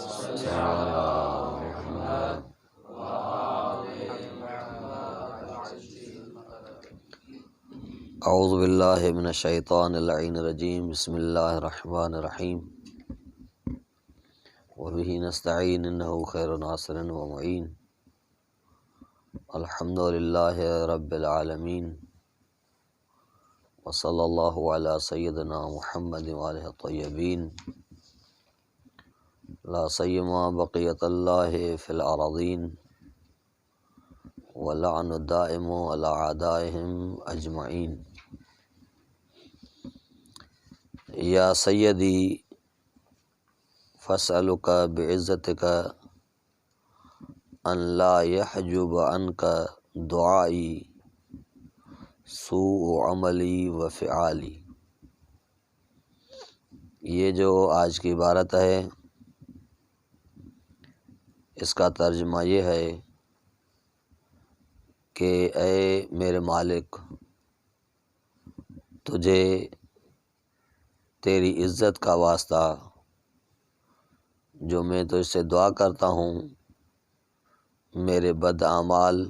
اعوذ باللہ من الشیطان اللعین الرجیم، بسم اللہ الرحمن الرحیم، وبہ نستعین انہ خیر ناصر و معین، الحمد للہ رب العالمین، وصلی اللہ علی سیدنا محمد وآلہ الطیبین، لا سیما بقیت اللہ فی الارضین، واللعن الدائم علی اعدائہم اجمعین۔ یا سیدی فاسألک بعزتک ان لا يحجب عنک دعائی سوء عملی و فعالی۔ یہ جو آج کی عبارت ہے اس کا ترجمہ یہ ہے کہ اے میرے مالک، تجھے تیری عزت کا واسطہ جو میں تجھ سے دعا کرتا ہوں، میرے بد اعمال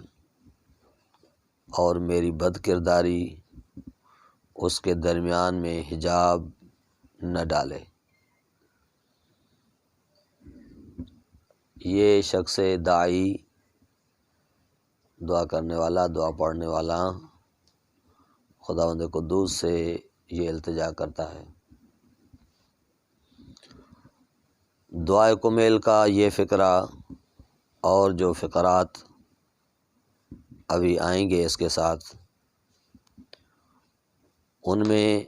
اور میری بد کرداری اس کے درمیان میں حجاب نہ ڈالے۔ یہ شخص داعی، دعا کرنے والا، دعا پڑھنے والا خداوند قدوس سے یہ التجا کرتا ہے۔ دعائے کمیل کا یہ فقرہ اور جو فقرات ابھی آئیں گے اس کے ساتھ، ان میں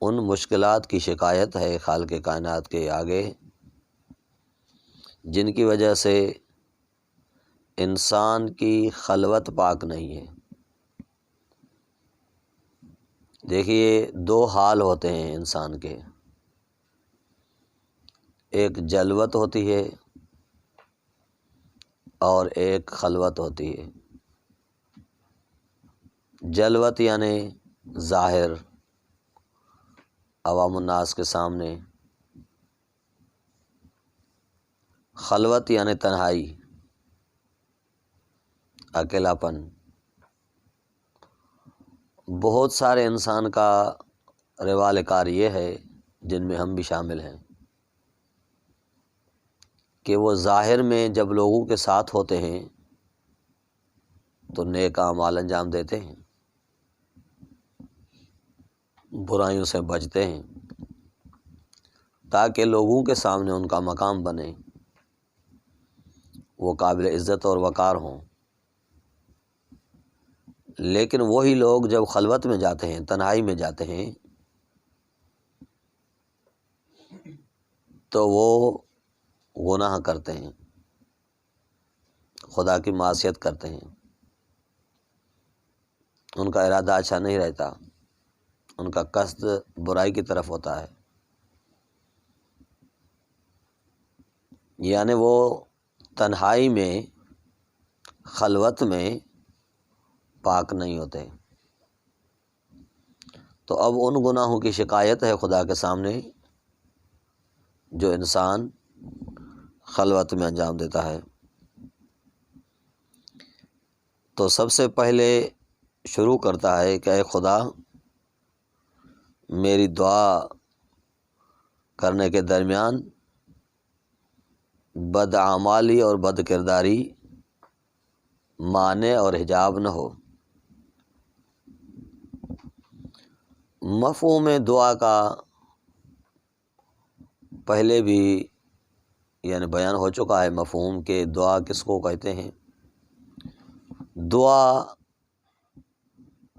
ان مشکلات کی شکایت ہے خالق کائنات کے آگے جن کی وجہ سے انسان کی خلوت پاک نہیں ہے۔ دیکھیے، دو حال ہوتے ہیں انسان کے، ایک جلوت ہوتی ہے اور ایک خلوت ہوتی ہے۔ جلوت یعنی ظاہر، عوام الناس کے سامنے، خلوت یعنی تنہائی، اکیلاپن۔ بہت سارے انسان کا روال کار یہ ہے، جن میں ہم بھی شامل ہیں، کہ وہ ظاہر میں جب لوگوں کے ساتھ ہوتے ہیں تو نیک اعمال انجام دیتے ہیں، برائیوں سے بچتے ہیں تاکہ لوگوں کے سامنے ان کا مقام بنے، وہ قابل عزت اور وقار ہوں۔ لیکن وہی لوگ جب خلوت میں جاتے ہیں، تنہائی میں جاتے ہیں، تو وہ گناہ کرتے ہیں، خدا کی معصیت کرتے ہیں، ان کا ارادہ اچھا نہیں رہتا، ان کا قصد برائی کی طرف ہوتا ہے، یعنی وہ تنہائی میں، خلوت میں پاک نہیں ہوتے۔ تو اب ان گناہوں کی شکایت ہے خدا کے سامنے جو انسان خلوت میں انجام دیتا ہے۔ تو سب سے پہلے شروع کرتا ہے کہ اے خدا، میری دعا کرنے کے درمیان بد اعمالی اور بد کرداری مانع اور حجاب نہ ہو۔ مفہوم دعا کا پہلے بھی یعنی بیان ہو چکا ہے، مفہوم کہ دعا کس کو کہتے ہیں۔ دعا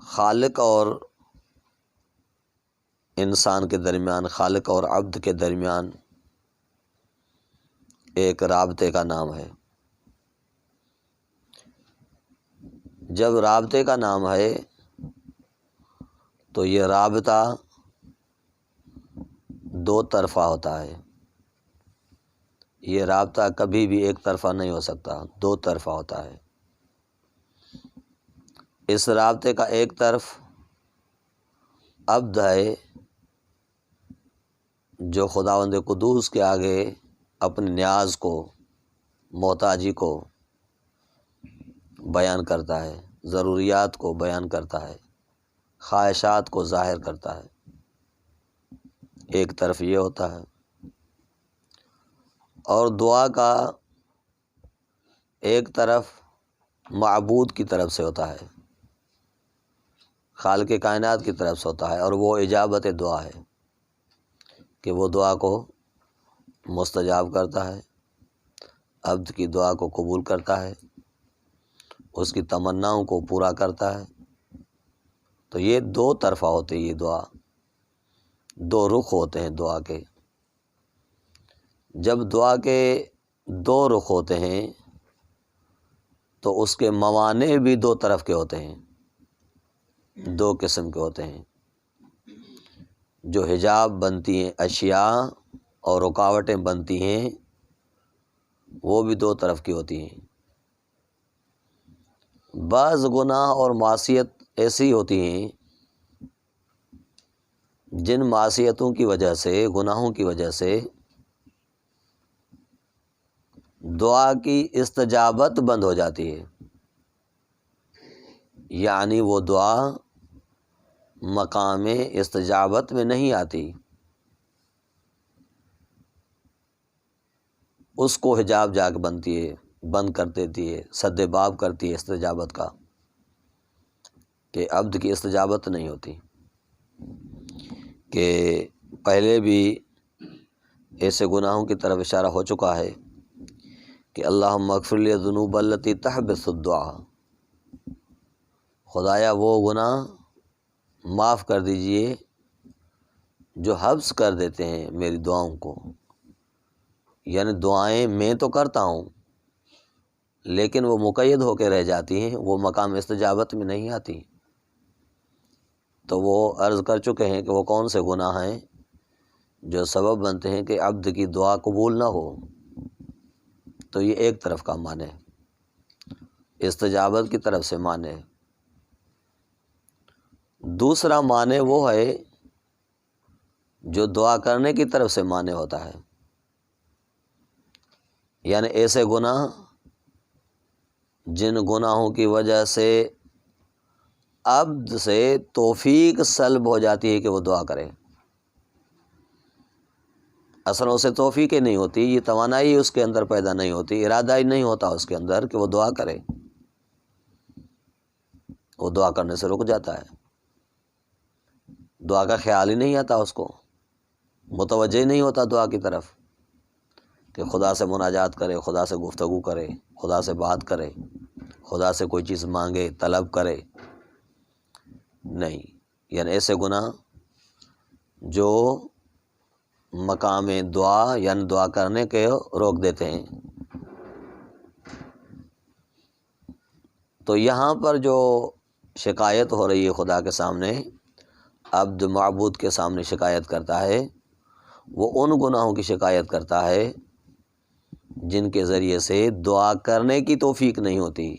خالق اور انسان کے درمیان، خالق اور عبد کے درمیان ایک رابطے کا نام ہے۔ جب رابطے کا نام ہے تو یہ رابطہ دو طرفہ ہوتا ہے، یہ رابطہ کبھی بھی ایک طرفہ نہیں ہو سکتا، دو طرفہ ہوتا ہے۔ اس رابطے کا ایک طرف عبد ہے جو خداوند قدوس کے آگے اپنے نیاز کو، محتاجی کو بیان کرتا ہے، ضروریات کو بیان کرتا ہے، خواہشات کو ظاہر کرتا ہے۔ ایک طرف یہ ہوتا ہے، اور دعا کا ایک طرف معبود کی طرف سے ہوتا ہے، خالق کائنات کی طرف سے ہوتا ہے، اور وہ اجابت دعا ہے کہ وہ دعا کو مستجاب کرتا ہے، عبد کی دعا کو قبول کرتا ہے، اس کی تمناؤں کو پورا کرتا ہے۔ تو یہ دو طرفہ ہوتی ہے یہ دعا، دو رخ ہوتے ہیں دعا کے۔ جب دعا کے دو رخ ہوتے ہیں تو اس کے موانع بھی دو طرف کے ہوتے ہیں، دو قسم کے ہوتے ہیں۔ جو حجاب بنتی ہیں اشیاء اور رکاوٹیں بنتی ہیں وہ بھی دو طرف کی ہوتی ہیں۔ بعض گناہ اور معصیت ایسی ہوتی ہیں جن معصیتوں کی وجہ سے، گناہوں کی وجہ سے دعا کی استجابت بند ہو جاتی ہے، یعنی وہ دعا مقام استجابت میں نہیں آتی، اس کو حجاب جا کے بنتی ہے، بند کر دیتی ہے، سد باب کرتی ہے استجابت کا، کہ عبد کی استجابت نہیں ہوتی۔ کہ پہلے بھی ایسے گناہوں کی طرف اشارہ ہو چکا ہے کہ اللہم اغفر لی الذنوب التی تحبس الدعاء، خدایا وہ گناہ معاف کر دیجئے جو حبس کر دیتے ہیں میری دعاؤں کو، یعنی دعائیں میں تو کرتا ہوں لیکن وہ مقید ہو کے رہ جاتی ہیں، وہ مقام استجابت میں نہیں آتی۔ تو وہ عرض کر چکے ہیں کہ وہ کون سے گناہ ہیں جو سبب بنتے ہیں کہ عبد کی دعا قبول نہ ہو۔ تو یہ ایک طرف کا معنی ہے، استجابت کی طرف سے معنی ہے۔ دوسرا معنی وہ ہے جو دعا کرنے کی طرف سے معنی ہوتا ہے، یعنی ایسے گناہ جن گناہوں کی وجہ سے عبد سے توفیق سلب ہو جاتی ہے کہ وہ دعا کرے۔ اصل اسے توفیق ہی نہیں ہوتی، یہ توانائی اس کے اندر پیدا نہیں ہوتی، ارادہ ہی نہیں ہوتا اس کے اندر کہ وہ دعا کرے، وہ دعا کرنے سے رک جاتا ہے، دعا کا خیال ہی نہیں آتا اس کو، متوجہ ہی نہیں ہوتا دعا کی طرف کہ خدا سے مناجات کرے، خدا سے گفتگو کرے، خدا سے بات کرے، خدا سے کوئی چیز مانگے، طلب کرے، نہیں۔ یعنی ایسے گناہ جو مقام دعا یعنی دعا کرنے کے روک دیتے ہیں۔ تو یہاں پر جو شکایت ہو رہی ہے خدا کے سامنے، عبد معبود کے سامنے شکایت کرتا ہے، وہ ان گناہوں کی شکایت کرتا ہے جن کے ذریعے سے دعا کرنے کی توفیق نہیں ہوتی،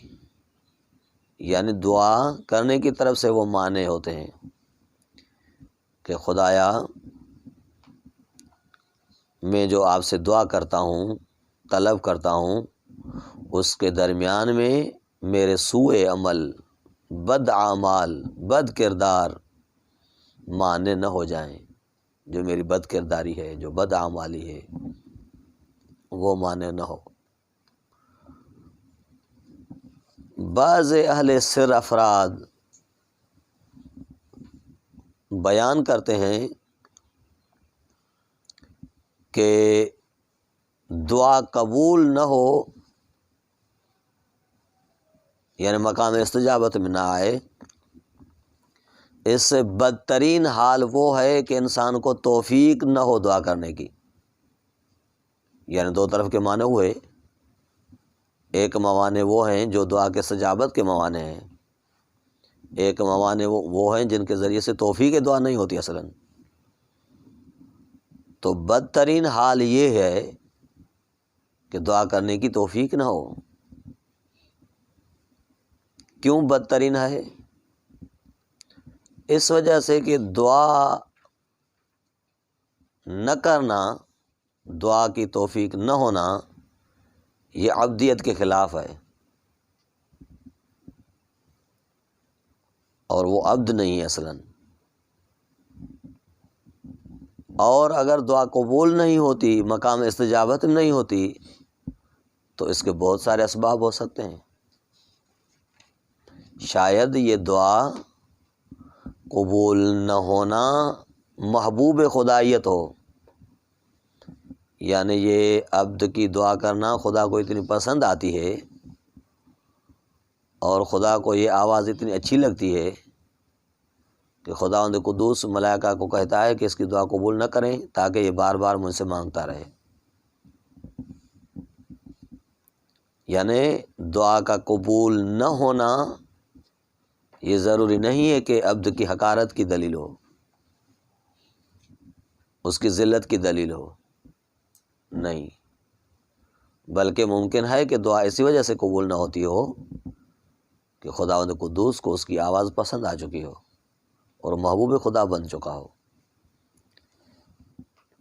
یعنی دعا کرنے کی طرف سے وہ مانے ہوتے ہیں کہ خدایا میں جو آپ سے دعا کرتا ہوں، طلب کرتا ہوں، اس کے درمیان میں میرے سوء عمل، بد اعمال، بد کردار مانے نہ ہو جائیں، جو میری بد کرداری ہے، جو بد اعمالی ہے وہ مانے نہ ہو۔ بعض اہل سر افراد بیان کرتے ہیں کہ دعا قبول نہ ہو، یعنی مقام استجابت میں نہ آئے، اس سے بدترین حال وہ ہے کہ انسان کو توفیق نہ ہو دعا کرنے کی۔ یعنی دو طرف کے معنی ہوئے، ایک موانع وہ ہیں جو دعا کے استجابت کے موانع ہیں، ایک موانع وہ ہیں جن کے ذریعے سے توفیق دعا نہیں ہوتی اصلاً۔ تو بدترین حال یہ ہے کہ دعا کرنے کی توفیق نہ ہو۔ کیوں بدترین ہے؟ اس وجہ سے کہ دعا نہ کرنا دعا کی توفیق نہ ہونا یہ عبدیت کے خلاف ہے، اور وہ عبد نہیں ہے اصلاً۔ اور اگر دعا قبول نہیں ہوتی، مقام استجابت نہیں ہوتی، تو اس کے بہت سارے اسباب ہو سکتے ہیں۔ شاید یہ دعا قبول نہ ہونا محبوب خدائیت ہو، یعنی یہ عبد کی دعا کرنا خدا کو اتنی پسند آتی ہے اور خدا کو یہ آواز اتنی اچھی لگتی ہے کہ خداوند قدوس ملائکہ کو کہتا ہے کہ اس کی دعا قبول نہ کریں تاکہ یہ بار بار مجھ سے مانگتا رہے۔ یعنی دعا کا قبول نہ ہونا یہ ضروری نہیں ہے کہ عبد کی حقارت کی دلیل ہو، اس کی ذلت کی دلیل ہو، نہیں، بلکہ ممکن ہے کہ دعا اسی وجہ سے قبول نہ ہوتی ہو کہ خداوند قدوس کو اس کی آواز پسند آ چکی ہو اور محبوب خدا بن چکا ہو۔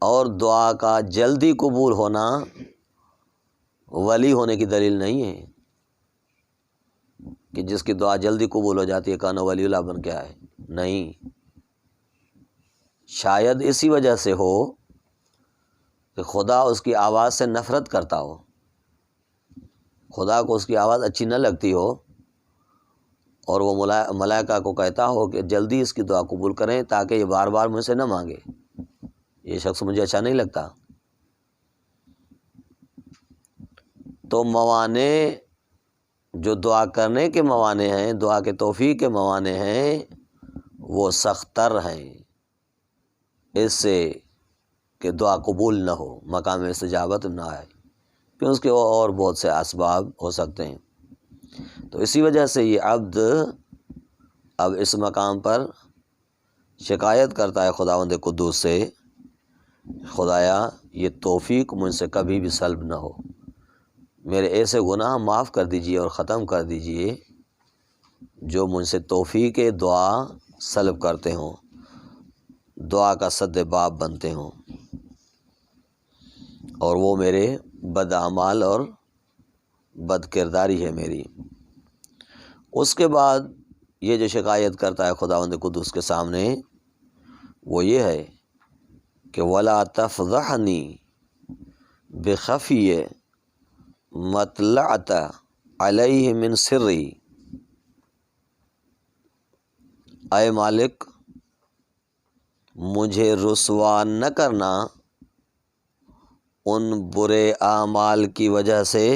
اور دعا کا جلدی قبول ہونا ولی ہونے کی دلیل نہیں ہے کہ جس کی دعا جلدی قبول ہو جاتی ہے کہنا ولی اللہ بن کے آئے، نہیں، شاید اسی وجہ سے ہو کہ خدا اس کی آواز سے نفرت کرتا ہو، خدا کو اس کی آواز اچھی نہ لگتی ہو، اور وہ ملائکہ کو کہتا ہو کہ جلدی اس کی دعا قبول کریں تاکہ یہ بار بار مجھ سے نہ مانگے، یہ شخص مجھے اچھا نہیں لگتا۔ تو موانع جو دعا کرنے کے موانع ہیں، دعا کے توفیق کے موانع ہیں، وہ سخت تر ہیں اس سے کہ دعا قبول نہ ہو، مقام استجابت نہ آئے، کہ اس کے اور بہت سے اسباب ہو سکتے ہیں۔ تو اسی وجہ سے یہ عبد اب اس مقام پر شکایت کرتا ہے خداوند قدوس سے، خدایا یہ توفیق مجھ سے کبھی بھی سلب نہ ہو، میرے ایسے گناہ معاف کر دیجئے اور ختم کر دیجئے جو مجھ سے توفیق دعا سلب کرتے ہوں، دعا کا سد باب بنتے ہوں، اور وہ میرے بد اعمال اور بد کرداری ہے میری۔ اس کے بعد یہ جو شکایت کرتا ہے خداوند قدوس کے سامنے وہ یہ ہے کہ وَلَا تَفْضَحْنِي بِخَفِيَّ مَطْلَعْتَ عَلَيْهِ مِنْ سِرِّي، اے مالک مجھے رسوا نہ کرنا ان برے اعمال کی وجہ سے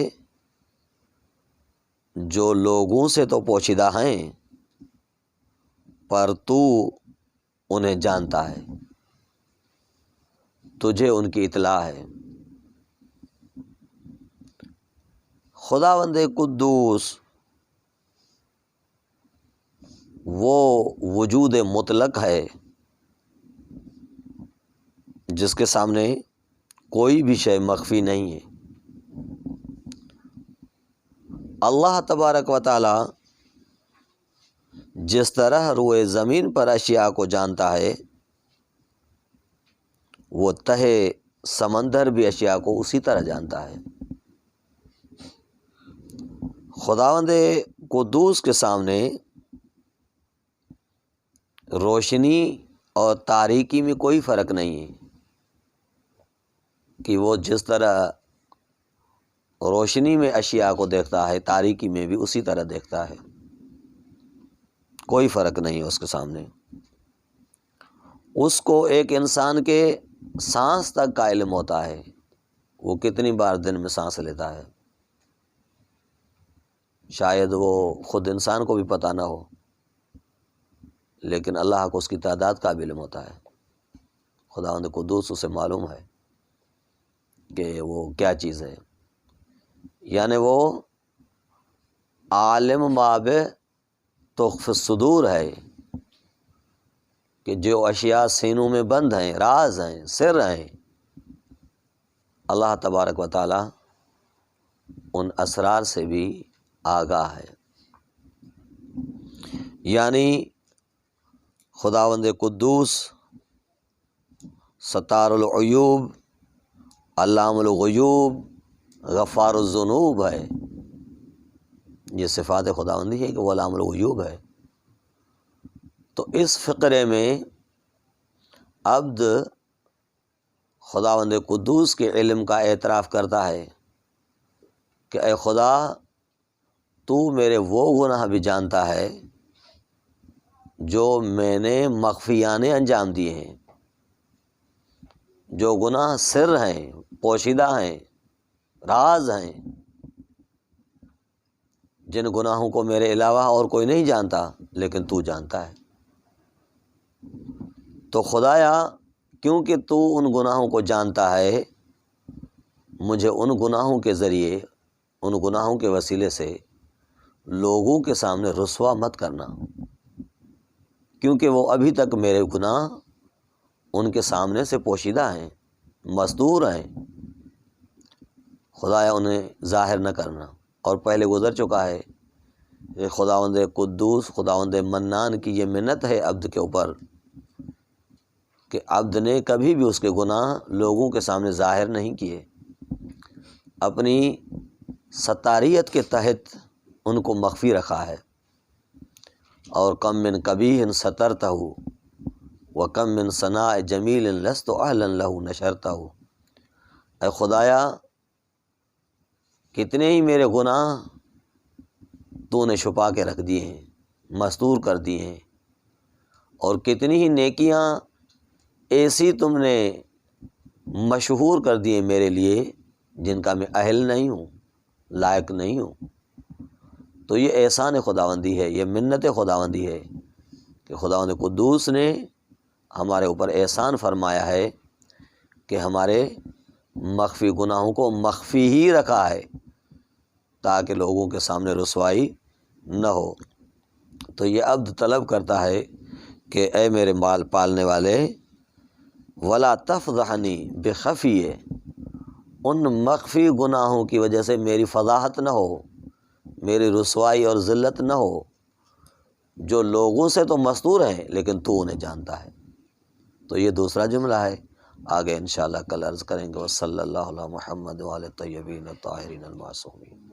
جو لوگوں سے تو پوشیدہ ہیں پر تو انہیں جانتا ہے، تجھے ان کی اطلاع ہے۔ خداوند قدوس وہ وجود مطلق ہے جس کے سامنے کوئی بھی شے مخفی نہیں ہے۔ اللہ تبارک و تعالی جس طرح روئے زمین پر اشیاء کو جانتا ہے، وہ تہ سمندر بھی اشیاء کو اسی طرح جانتا ہے۔ خداوند قدوس کے سامنے روشنی اور تاریکی میں کوئی فرق نہیں ہے کہ وہ جس طرح روشنی میں اشیاء کو دیکھتا ہے تاریکی میں بھی اسی طرح دیکھتا ہے، کوئی فرق نہیں ہے اس کے سامنے۔ اس کو ایک انسان کے سانس تک کا علم ہوتا ہے، وہ کتنی بار دن میں سانس لیتا ہے، شاید وہ خود انسان کو بھی پتہ نہ ہو، لیکن اللہ کو اس کی تعداد کا بھی علم ہوتا ہے۔ خداوند قدوس اسے معلوم ہے کہ وہ کیا چیز ہے، یعنی وہ عالم ما بتخفی الصدور ہے کہ جو اشیاء سینوں میں بند ہیں، راز ہیں، سر ہیں، اللہ تبارک و تعالی ان اسرار سے بھی آگاہ ہے۔ یعنی خداوند قدوس ستار العیوب علام الغیوب، غفار الذنوب ہے۔ یہ صفات خداوندی ہے کہ وہ علام الغیوب ہے۔ تو اس فقرے میں عبد خداوند قدوس کے علم کا اعتراف کرتا ہے کہ اے خدا، تو میرے وہ گناہ بھی جانتا ہے جو میں نے مخفیانہ انجام دیے ہیں، جو گناہ سر ہیں، پوشیدہ ہیں، راز ہیں، جن گناہوں کو میرے علاوہ اور کوئی نہیں جانتا لیکن تو جانتا ہے۔ تو خدایا، کیونکہ تو ان گناہوں کو جانتا ہے، مجھے ان گناہوں کے ذریعے، ان گناہوں کے وسیلے سے لوگوں کے سامنے رسوا مت کرنا، کیونکہ وہ ابھی تک میرے گناہ ان کے سامنے سے پوشیدہ ہیں، مستور ہیں۔ خدایا انہیں ظاہر نہ کرنا۔ اور پہلے گزر چکا ہے کہ خداوند قدوس، خداوند منان کی یہ منت ہے عبد کے اوپر کہ عبد نے کبھی بھی اس کے گناہ لوگوں کے سامنے ظاہر نہیں کیے، اپنی ستاریت کے تحت ان کو مخفی رکھا ہے۔ اور کم من قبیح سترتہ وکم من ثناء جمیل لست اہلا لہ نشرتہ۔ اے خدایا، کتنے ہی میرے گناہ تو نے چھپا کے رکھ دیے ہیں، مستور کر دیے ہیں، اور کتنی ہی نیکیاں ایسی تم نے مشہور کر دی ہیں میرے لیے جن کا میں اہل نہیں ہوں، لائق نہیں ہوں۔ تو یہ احسان خداوندی ہے، یہ منت خداوندی ہے کہ خداوند قدوس نے ہمارے اوپر احسان فرمایا ہے کہ ہمارے مخفی گناہوں کو مخفی ہی رکھا ہے تاکہ لوگوں کے سامنے رسوائی نہ ہو۔ تو یہ عبد طلب کرتا ہے کہ اے میرے مال پالنے والے، ولا تفضحنی بخفی، ان مخفی گناہوں کی وجہ سے میری فضاحت نہ ہو، میری رسوائی اور ذلت نہ ہو، جو لوگوں سے تو مستور ہیں لیکن تو انہیں جانتا ہے۔ تو یہ دوسرا جملہ ہے، آگے انشاءاللہ کل عرض کریں گے۔ وصلی اللہ علی محمد وعلی الطیبین الطاہرین المعصومین۔